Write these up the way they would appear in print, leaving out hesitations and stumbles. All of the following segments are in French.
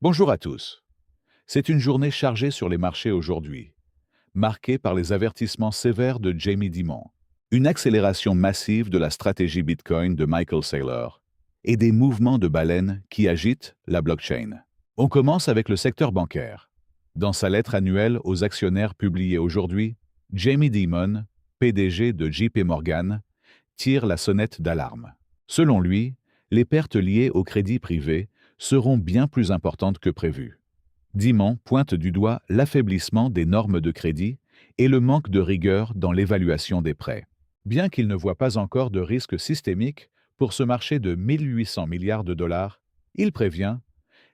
Bonjour à tous. C'est une journée chargée sur les marchés aujourd'hui, marquée par les avertissements sévères de Jamie Dimon, une accélération massive de la stratégie Bitcoin de Michael Saylor et des mouvements de baleine qui agitent la blockchain. On commence avec le secteur bancaire. Dans sa lettre annuelle aux actionnaires publiée aujourd'hui, Jamie Dimon, PDG de JP Morgan, tire la sonnette d'alarme. Selon lui, les pertes liées au crédit privé seront bien plus importantes que prévu. Dimon pointe du doigt l'affaiblissement des normes de crédit et le manque de rigueur dans l'évaluation des prêts. Bien qu'il ne voit pas encore de risque systémique pour ce marché de 1800 milliards de dollars, il prévient: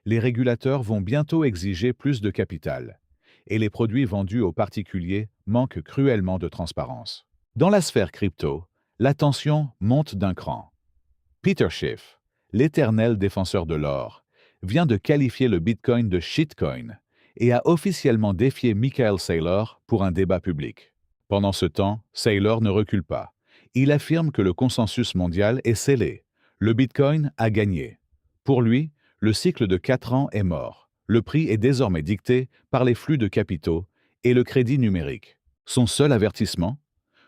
les régulateurs vont bientôt exiger plus de capital, et les produits vendus aux particuliers manquent cruellement de transparence. Dans la sphère crypto, la tension monte d'un cran. Peter Schiff, l'éternel défenseur de l'or, vient de qualifier le Bitcoin de shitcoin et a officiellement défié Michael Saylor pour un débat public. Pendant ce temps, Saylor ne recule pas. Il affirme que le consensus mondial est scellé. Le Bitcoin a gagné. Pour lui, le cycle de 4 ans est mort. Le prix est désormais dicté par les flux de capitaux et le crédit numérique. Son seul avertissement?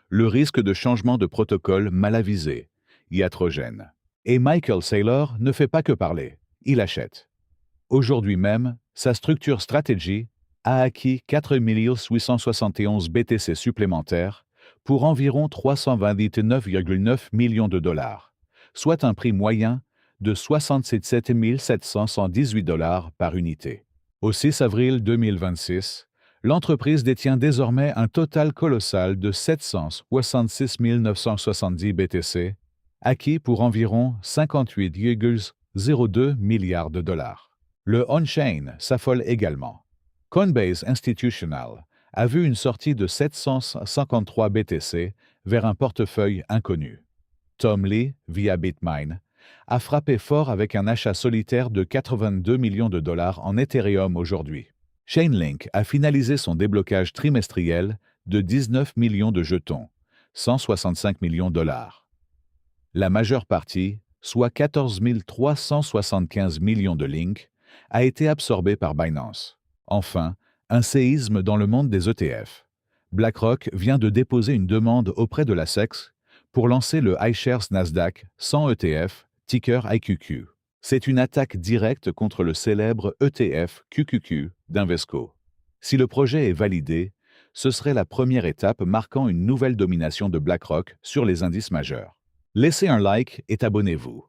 Le risque de changement de protocole mal avisé, iatrogène. Et Michael Saylor ne fait pas que parler, il achète. Aujourd'hui même, sa structure stratégie a acquis 4 871 BTC supplémentaires pour environ 329,9 millions de dollars, soit un prix moyen de 67 718 dollars par unité. Au 6 avril 2026, l'entreprise détient désormais un total colossal de 766 970 BTC, acquis pour environ 58,02 milliards de dollars. Le on-chain s'affole également. Coinbase Institutional a vu une sortie de 753 BTC vers un portefeuille inconnu. Tom Lee, via Bitmine, a frappé fort avec un achat solitaire de 82 millions de dollars en Ethereum aujourd'hui. Chainlink a finalisé son déblocage trimestriel de 19 millions de jetons, 165 millions de dollars. La majeure partie, soit 14 375 millions de links, a été absorbée par Binance. Enfin, un séisme dans le monde des ETF. BlackRock vient de déposer une demande auprès de la SEC pour lancer le iShares Nasdaq sans ETF, ticker IQQ. C'est une attaque directe contre le célèbre ETF QQQ d'Invesco. Si le projet est validé, ce serait la première étape marquant une nouvelle domination de BlackRock sur les indices majeurs. Laissez un like et abonnez-vous.